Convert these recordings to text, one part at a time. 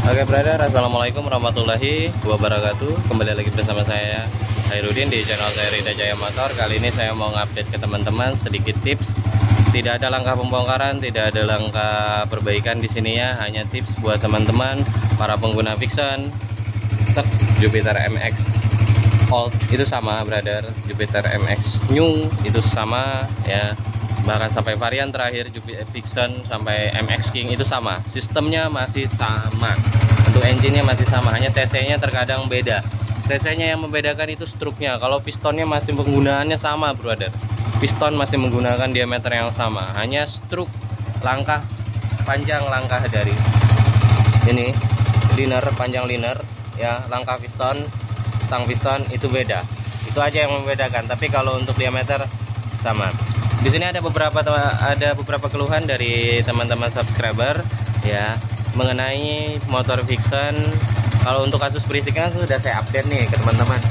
Oke brother, assalamualaikum warahmatullahi wabarakatuh. Kembali lagi bersama saya Hairudin di channel saya Rida Jaya Motor. Kali ini saya mau ngupdate ke teman-teman sedikit tips. Tidak ada langkah pembongkaran, tidak ada langkah perbaikan di sini ya. Hanya tips buat teman-teman para pengguna Vixen. Jupiter MX Old itu sama brother, Jupiter MX New itu sama ya. Bahkan sampai varian terakhir Jupiter Vixen sampai MX King itu sama, sistemnya masih sama, untuk engine-nya masih sama, hanya cc-nya terkadang beda. Cc-nya yang membedakan itu struknya. Kalau pistonnya masih penggunaannya sama brother, piston masih menggunakan diameter yang sama, hanya struk langkah panjang langkah dari ini liner, panjang liner ya, langkah piston, stang piston itu beda. Itu aja yang membedakan, tapi kalau untuk diameter sama. Di sini ada beberapa keluhan dari teman-teman subscriber ya mengenai motor Vixen. Kalau untuk kasus berisiknya sudah saya update nih ke teman-teman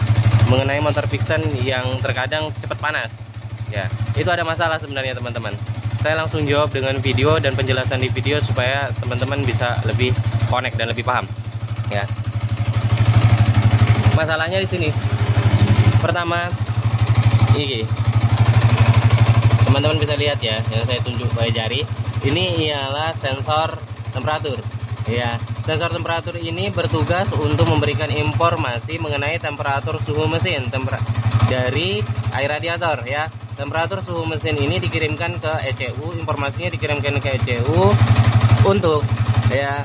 mengenai motor Vixen yang terkadang cepat panas. Ya, itu ada masalah sebenarnya teman-teman. Saya langsung jawab dengan video dan penjelasan di video supaya teman-teman bisa lebih connect dan lebih paham. Ya. Masalahnya di sini. Pertama, ini teman-teman bisa lihat ya, yang saya tunjuk pakai jari ini ialah sensor temperatur ya. Sensor temperatur ini bertugas untuk memberikan informasi mengenai temperatur suhu mesin dari air radiator ya. Temperatur suhu mesin ini dikirimkan ke ECU, informasinya dikirimkan ke ECU untuk ya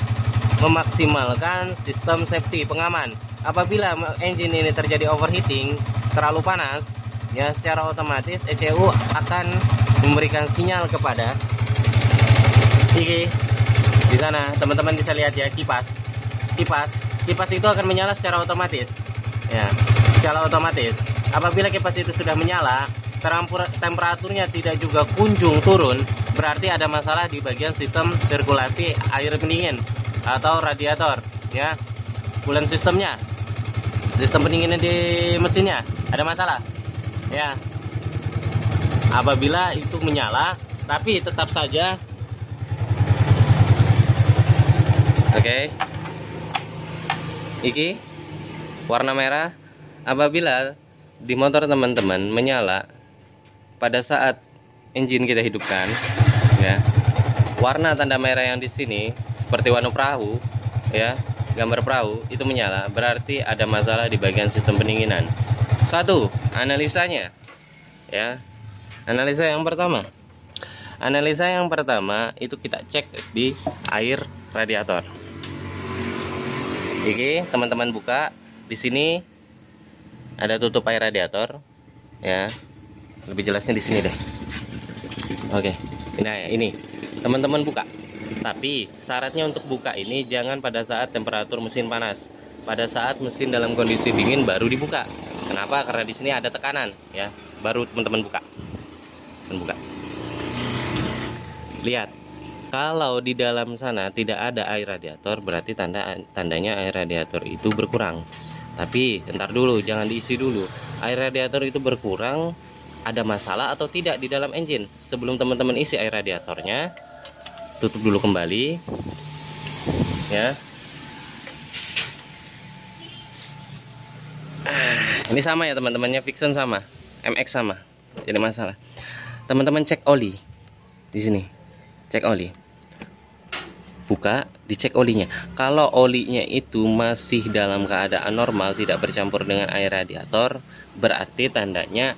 memaksimalkan sistem safety pengaman. Apabila engine ini terjadi overheating, terlalu panas ya, secara otomatis ECU akan memberikan sinyal kepada ini. Di sana teman-teman bisa lihat ya, kipas itu akan menyala secara otomatis ya, secara otomatis. Apabila kipas itu sudah menyala, temperaturnya tidak juga kunjung turun, berarti ada masalah di bagian sistem sirkulasi air pendingin atau radiator ya. Coolant sistemnya, sistem pendinginnya di mesinnya ada masalah ya. Apabila itu menyala tapi tetap saja iki warna merah, apabila di motor teman-teman menyala pada saat engine kita hidupkan ya, warna tanda merah yang di sini seperti warna perahu ya, gambar perahu itu menyala, berarti ada masalah di bagian sistem pendinginan. Satu, analisanya ya. Analisa yang pertama itu kita cek di air radiator. Oke, teman-teman buka di sini ada tutup air radiator ya. Lebih jelasnya di sini deh. Oke. Nah, ini teman-teman buka. Tapi syaratnya untuk buka ini jangan pada saat temperatur mesin panas. Pada saat mesin dalam kondisi dingin baru dibuka. Kenapa? Karena di sini ada tekanan ya. Baru teman-teman buka. Lihat, kalau di dalam sana tidak ada air radiator, berarti tandanya air radiator itu berkurang. Tapi ntar dulu, jangan diisi dulu. Air radiator itu berkurang, ada masalah atau tidak di dalam engine. Sebelum teman-teman isi air radiatornya, tutup dulu kembali ya. Ini sama ya teman-temannya, Vixen sama, MX sama, jadi masalah. Teman-teman cek oli di sini, cek oli, buka, dicek olinya. Kalau olinya itu masih dalam keadaan normal, tidak bercampur dengan air radiator, berarti tandanya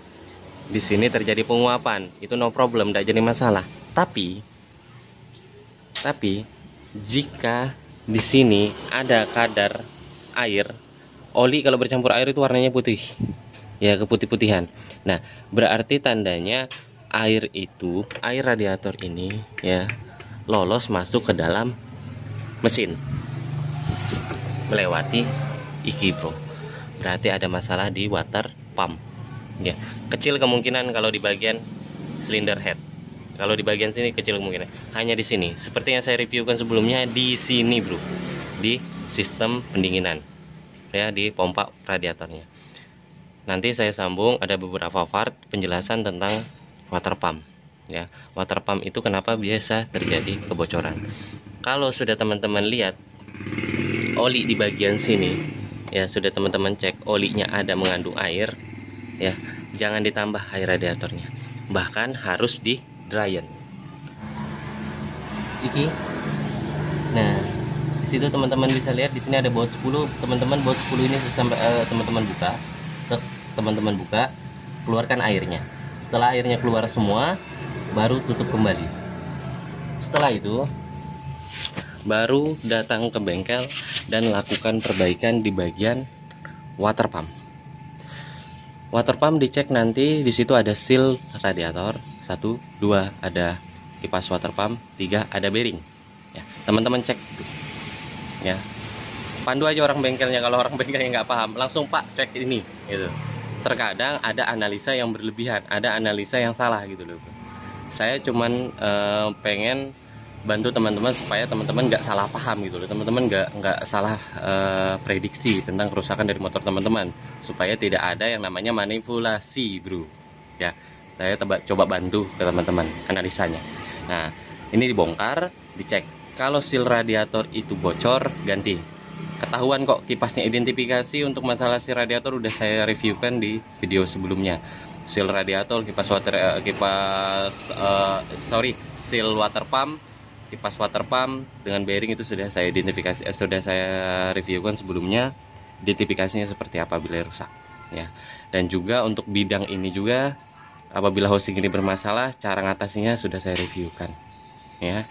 di sini terjadi penguapan. Itu no problem, tidak jadi masalah. Tapi jika di sini ada kadar air, oli kalau bercampur air itu warnanya putih ya, keputih-putihan. Nah, berarti tandanya air radiator ini ya lolos masuk ke dalam mesin melewati iki bro. Berarti ada masalah di water pump ya. Kecil kemungkinan kalau di bagian cylinder head. Kalau di bagian sini kecil kemungkinan. Hanya di sini. Seperti yang saya reviewkan sebelumnya, di sini bro, di sistem pendinginan ya, di pompa radiatornya. Nanti saya sambung ada beberapa part penjelasan tentang water pump ya. Water pump itu kenapa biasa terjadi kebocoran. Kalau sudah teman-teman lihat oli di bagian sini ya sudah teman-teman cek olinya ada mengandung air ya, jangan ditambah air radiatornya, bahkan harus di dryen iki. Nah di situ teman-teman bisa lihat di sini ada baut 10, teman-teman baut 10 ini sampai teman-teman buka, keluarkan airnya. Setelah airnya keluar semua, baru tutup kembali. Setelah itu baru datang ke bengkel dan lakukan perbaikan di bagian water pump. Water pump dicek nanti, di situ ada seal radiator 1, 2 ada kipas water pump, 3 ada bearing. Ya, teman-teman cek ya. Pandu aja orang bengkelnya, kalau orang bengkelnya nggak paham, langsung Pak cek ini gitu. Terkadang ada analisa yang berlebihan, ada analisa yang salah gitu loh. Saya cuman pengen bantu teman-teman supaya teman-teman nggak salah paham gitu loh, teman-teman nggak salah prediksi tentang kerusakan dari motor teman-teman, supaya tidak ada yang namanya manipulasi bro ya. Saya coba bantu ke teman-teman analisanya. Nah ini dibongkar, dicek, kalau seal radiator itu bocor ganti. Ketahuan kok kipasnya, identifikasi untuk masalah seal radiator udah saya reviewkan di video sebelumnya. Seal radiator, seal water pump, kipas water pump dengan bearing itu sudah saya identifikasi, sudah saya reviewkan sebelumnya, identifikasinya seperti apa bila rusak ya. Dan juga untuk bidang ini juga, apabila housing ini bermasalah, cara ngatasinya sudah saya reviewkan ya.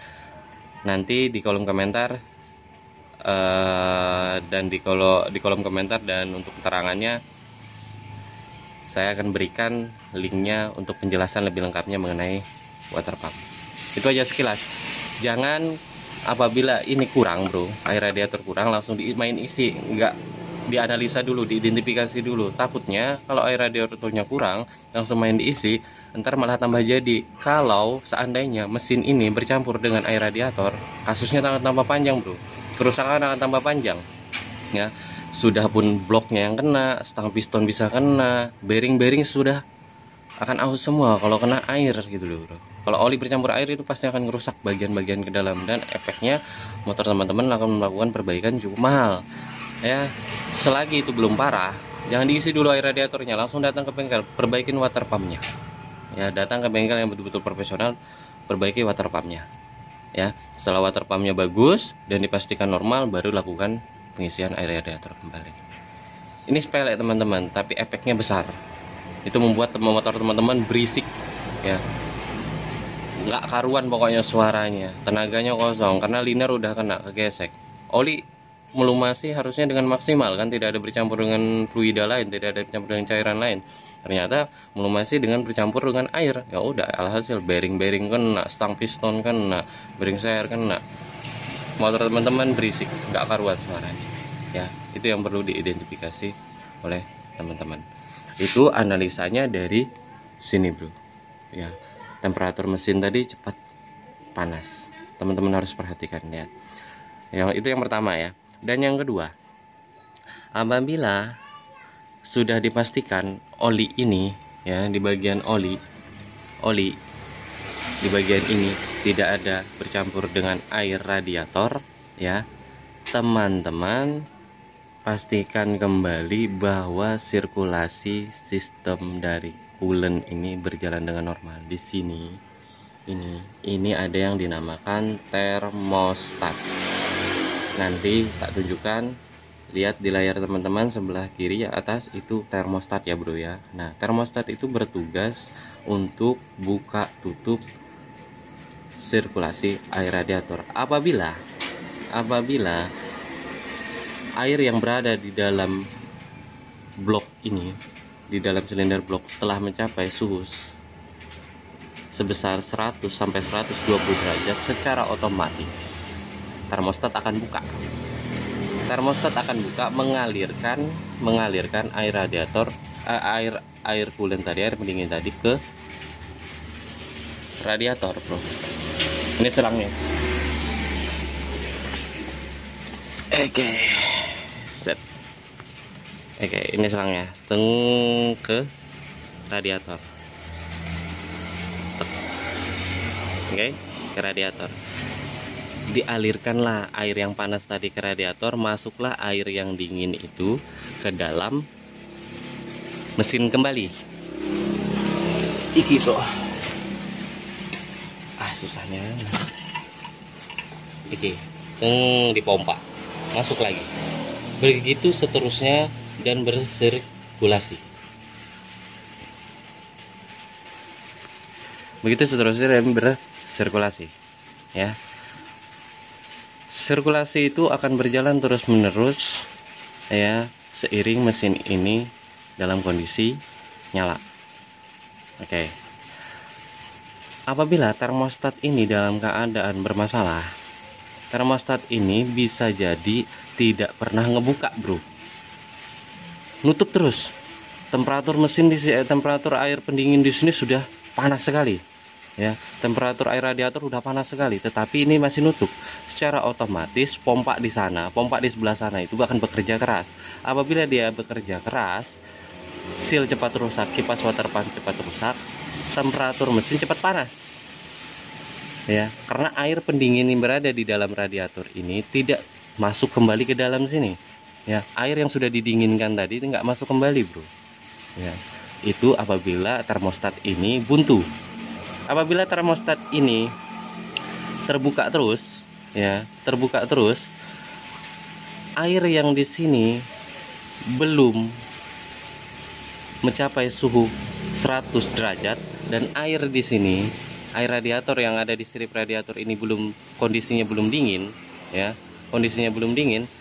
Nanti di kolom komentar dan di kolom komentar dan untuk keterangannya saya akan berikan linknya untuk penjelasan lebih lengkapnya mengenai water pump. Itu aja sekilas. Jangan apabila ini kurang bro, air radiator kurang langsung main isi, nggak dianalisa dulu, diidentifikasi dulu. Takutnya kalau air radiatornya kurang langsung main diisi, ntar malah tambah jadi. Kalau seandainya mesin ini bercampur dengan air radiator, kasusnya akan tambah panjang bro, kerusakan akan tambah panjang ya. Sudah pun bloknya yang kena, stang piston bisa kena, bearing sudah akan aus semua kalau kena air gitu loh bro. Kalau oli bercampur air itu pasti akan merusak bagian-bagian ke dalam, dan efeknya motor teman-teman akan melakukan perbaikan cukup mahal ya. Selagi itu belum parah, jangan diisi dulu air radiatornya, langsung datang ke bengkel, perbaikin water pumpnya ya. Datang ke bengkel yang betul-betul profesional, perbaiki water pumpnya ya. Setelah water pumpnya bagus dan dipastikan normal, baru lakukan pengisian air radiator kembali. Ini sepele teman-teman, tapi efeknya besar. Itu membuat motor teman-teman berisik ya, nggak karuan pokoknya suaranya, tenaganya kosong karena liner udah kena kegesek. Oli melumasi harusnya dengan maksimal kan, tidak ada bercampur dengan fluida lain, tidak ada bercampur dengan cairan lain. Ternyata melumasi dengan bercampur dengan air, ya udah alhasil bearing kena, stang piston kena, bearing seir kena. Motor teman-teman berisik, nggak karuan suaranya ya. Itu yang perlu diidentifikasi oleh teman-teman. Itu analisanya dari sini bro ya. Temperatur mesin tadi cepat panas, teman-teman harus perhatikan lihat. Itu yang pertama ya. Dan yang kedua, apabila sudah dipastikan oli ini ya, di bagian oli di bagian ini tidak ada bercampur dengan air radiator ya, teman-teman pastikan kembali bahwa sirkulasi sistem dari coolant ini berjalan dengan normal. Di sini ini ada yang dinamakan termostat. Nanti tak tunjukkan, lihat di layar teman-teman sebelah kiri ya, atas itu termostat ya bro ya. Nah termostat itu bertugas untuk buka tutup sirkulasi air radiator. Apabila air yang berada di dalam blok ini, di dalam silinder blok telah mencapai suhu sebesar 100 sampai 120 derajat, secara otomatis termostat akan buka. Termostat akan buka, mengalirkan air radiator, air coolant tadi, air pendingin tadi ke radiator bro. Ini selangnya. Oke. Set. Oke, ini selangnya, ke radiator. Oke, ke radiator. dialirkanlah air yang panas tadi ke radiator, masuklah air yang dingin itu ke dalam mesin kembali. Iki bro, susahnya iki dipompa, masuk lagi, begitu seterusnya dan bersirkulasi. Begitu seterusnya dan bersirkulasi ya. Sirkulasi itu akan berjalan terus menerus ya, seiring mesin ini dalam kondisi nyala. Oke. Apabila termostat ini dalam keadaan bermasalah, termostat ini bisa jadi tidak pernah ngebuka, bro. Nutup terus. Temperatur mesin temperatur air pendingin di sini sudah panas sekali. Ya, temperatur air radiator sudah panas sekali, tetapi ini masih nutup. Secara otomatis pompa di sana, pompa di sebelah sana itu akan bekerja keras. Apabila dia bekerja keras, seal cepat rusak, kipas water pump cepat rusak, temperatur mesin cepat panas. Ya, karena air pendingin yang berada di dalam radiator ini tidak masuk kembali ke dalam sini. Ya, air yang sudah didinginkan tadi itu nggak masuk kembali, bro. Ya, itu apabila termostat ini buntu. Apabila termostat ini terbuka terus, ya, terbuka terus, air yang di sini belum mencapai suhu 100 derajat dan air di sini, air radiator yang ada di strip radiator ini kondisinya belum dingin, ya, kondisinya belum dingin,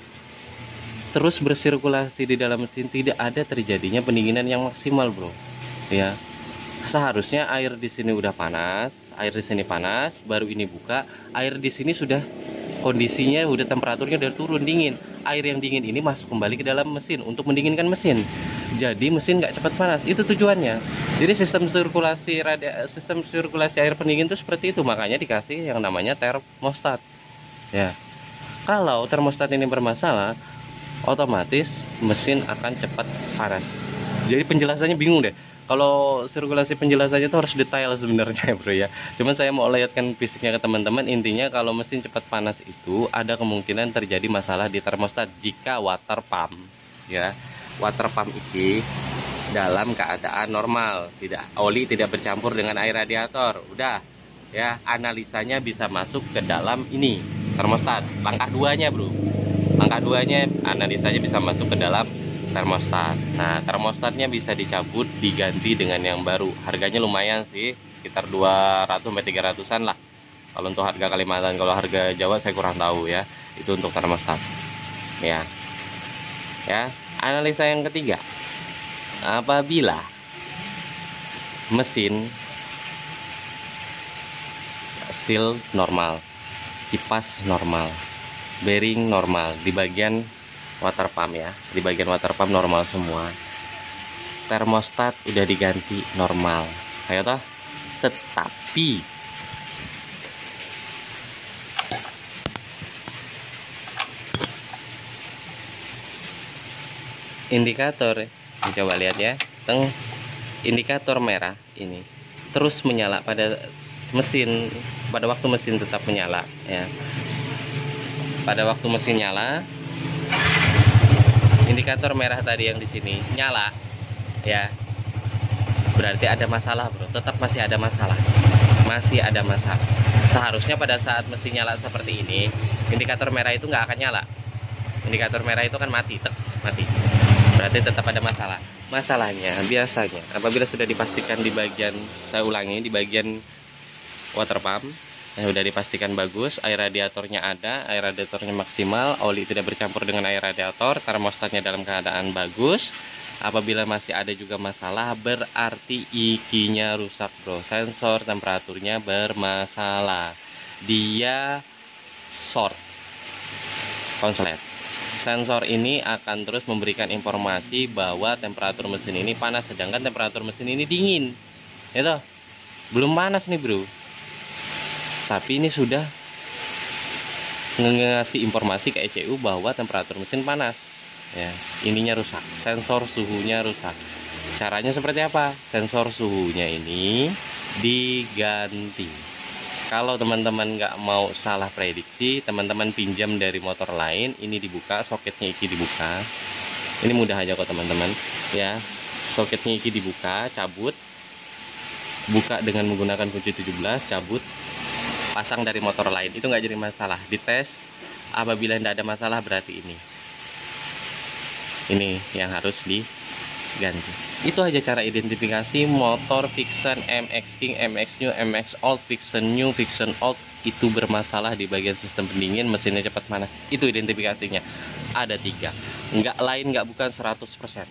terus bersirkulasi di dalam mesin, tidak ada terjadinya pendinginan yang maksimal, bro. Ya. Seharusnya air di sini udah panas, air di sini panas, baru ini buka, air di sini sudah kondisinya udah temperaturnya udah turun dingin. Air yang dingin ini masuk kembali ke dalam mesin untuk mendinginkan mesin. Jadi mesin nggak cepat panas. Itu tujuannya. Jadi sistem sirkulasi air pendingin itu seperti itu, makanya dikasih yang namanya termostat. Ya. Kalau termostat ini bermasalah, otomatis mesin akan cepat panas. Jadi penjelasannya bingung deh. Kalau sirkulasi penjelasannya itu harus detail sebenarnya, bro ya. Cuman saya mau lihatkan fisiknya ke teman-teman. Intinya kalau mesin cepat panas itu ada kemungkinan terjadi masalah di termostat jika water pump, ya, water pump ini dalam keadaan normal, oli tidak bercampur dengan air radiator. Udah, ya, analisanya bisa masuk ke dalam ini termostat. Langkah 2-nya, bro. Langkah 2-nya analisanya bisa masuk ke dalam termostat. Nah, termostatnya bisa dicabut, diganti dengan yang baru. Harganya lumayan sih, sekitar 200-300an lah. Kalau untuk harga Kalimantan, kalau harga Jawa saya kurang tahu ya. Itu untuk termostat. Ya. Ya, analisa yang ketiga. Apabila mesin seal normal, kipas normal, bearing normal di bagian water pump, ya, di bagian water pump normal semua, termostat udah diganti normal, ayo toh, tetapi indikator, coba lihat ya, indikator merah ini terus menyala pada mesin, pada waktu mesin tetap menyala, ya, pada waktu mesin nyala, indikator merah tadi yang di sini nyala, ya, berarti ada masalah, bro. Tetap masih ada masalah, masih ada masalah. Seharusnya pada saat mesin nyala seperti ini, indikator merah itu nggak akan nyala. Indikator merah itu kan mati, mati. Berarti tetap ada masalah. Masalahnya biasanya apabila sudah dipastikan di bagian, saya ulangi, di bagian water pump yang sudah dipastikan bagus, air radiatornya ada, air radiatornya maksimal, oli tidak bercampur dengan air radiator, termostatnya dalam keadaan bagus. Apabila masih ada juga masalah, berarti ikinya rusak, bro. Sensor temperaturnya bermasalah, dia short konslet. Sensor ini akan terus memberikan informasi bahwa temperatur mesin ini panas, sedangkan temperatur mesin ini dingin. Itu belum panas nih, bro. Tapi ini sudah ngasih informasi ke ECU bahwa temperatur mesin panas. Ya, ininya rusak, sensor suhunya rusak. Caranya seperti apa? Sensor suhunya ini diganti. Kalau teman-teman nggak mau salah prediksi, teman-teman pinjam dari motor lain, ini dibuka, soketnya iki dibuka. Ini mudah aja kok teman-teman, ya. Soketnya iki dibuka, cabut, buka dengan menggunakan kunci 17, cabut, pasang dari motor lain. Itu nggak jadi masalah. Dites, apabila tidak ada masalah berarti ini yang harus diganti. Itu aja cara identifikasi motor Vixen MX King, MX New, MX Old, Vixen New, Vixen Old itu bermasalah di bagian sistem pendingin, mesinnya cepat panas. Itu identifikasinya. Ada 3. Bukan 100%.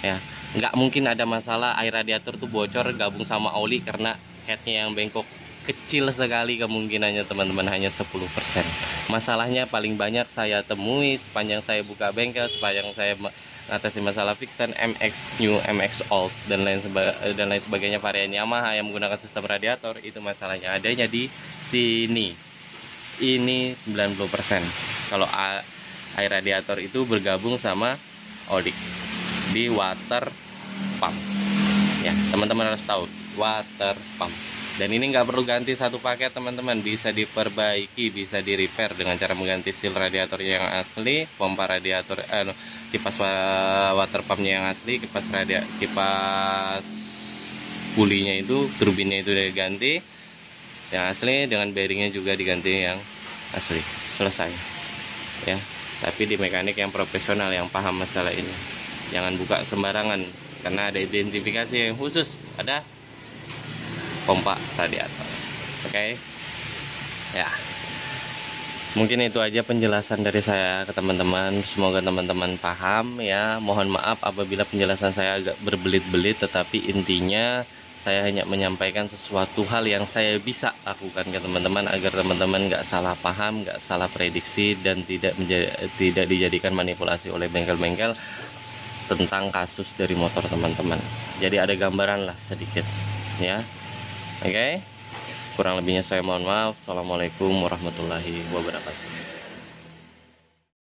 Ya, nggak mungkin ada masalah air radiator tuh bocor gabung sama oli karena headnya yang bengkok. Kecil sekali kemungkinannya teman-teman, hanya 10%. Masalahnya paling banyak saya temui sepanjang saya buka bengkel, sepanjang saya mengatasi masalah Vixen, MX New, MX Old dan lain sebagainya varian Yamaha yang menggunakan sistem radiator, itu masalahnya adanya di sini. Ini 90%. Kalau air radiator itu bergabung sama oli di water pump. Ya, teman-teman harus tahu water pump. Dan ini nggak perlu ganti satu paket teman-teman, bisa diperbaiki, bisa di repair dengan cara mengganti seal radiator yang asli, pompa radiator, kipas water pumpnya yang asli, kipas pulinya itu, turbinnya itu diganti yang asli, dengan bearingnya juga diganti yang asli. Selesai ya. Tapi di mekanik yang profesional yang paham masalah ini, jangan buka sembarangan karena ada identifikasi yang khusus, ada pompa radiator. Oke. Ya. Mungkin itu aja penjelasan dari saya ke teman-teman. Semoga teman-teman paham ya. Mohon maaf apabila penjelasan saya agak berbelit-belit, tetapi intinya saya hanya menyampaikan sesuatu hal yang saya bisa lakukan ke teman-teman agar teman-teman nggak salah paham, nggak salah prediksi, dan tidak dijadikan manipulasi oleh bengkel-bengkel tentang kasus dari motor teman-teman. Jadi ada gambaran lah sedikit ya. Oke, kurang lebihnya saya mohon maaf. Assalamualaikum warahmatullahi wabarakatuh.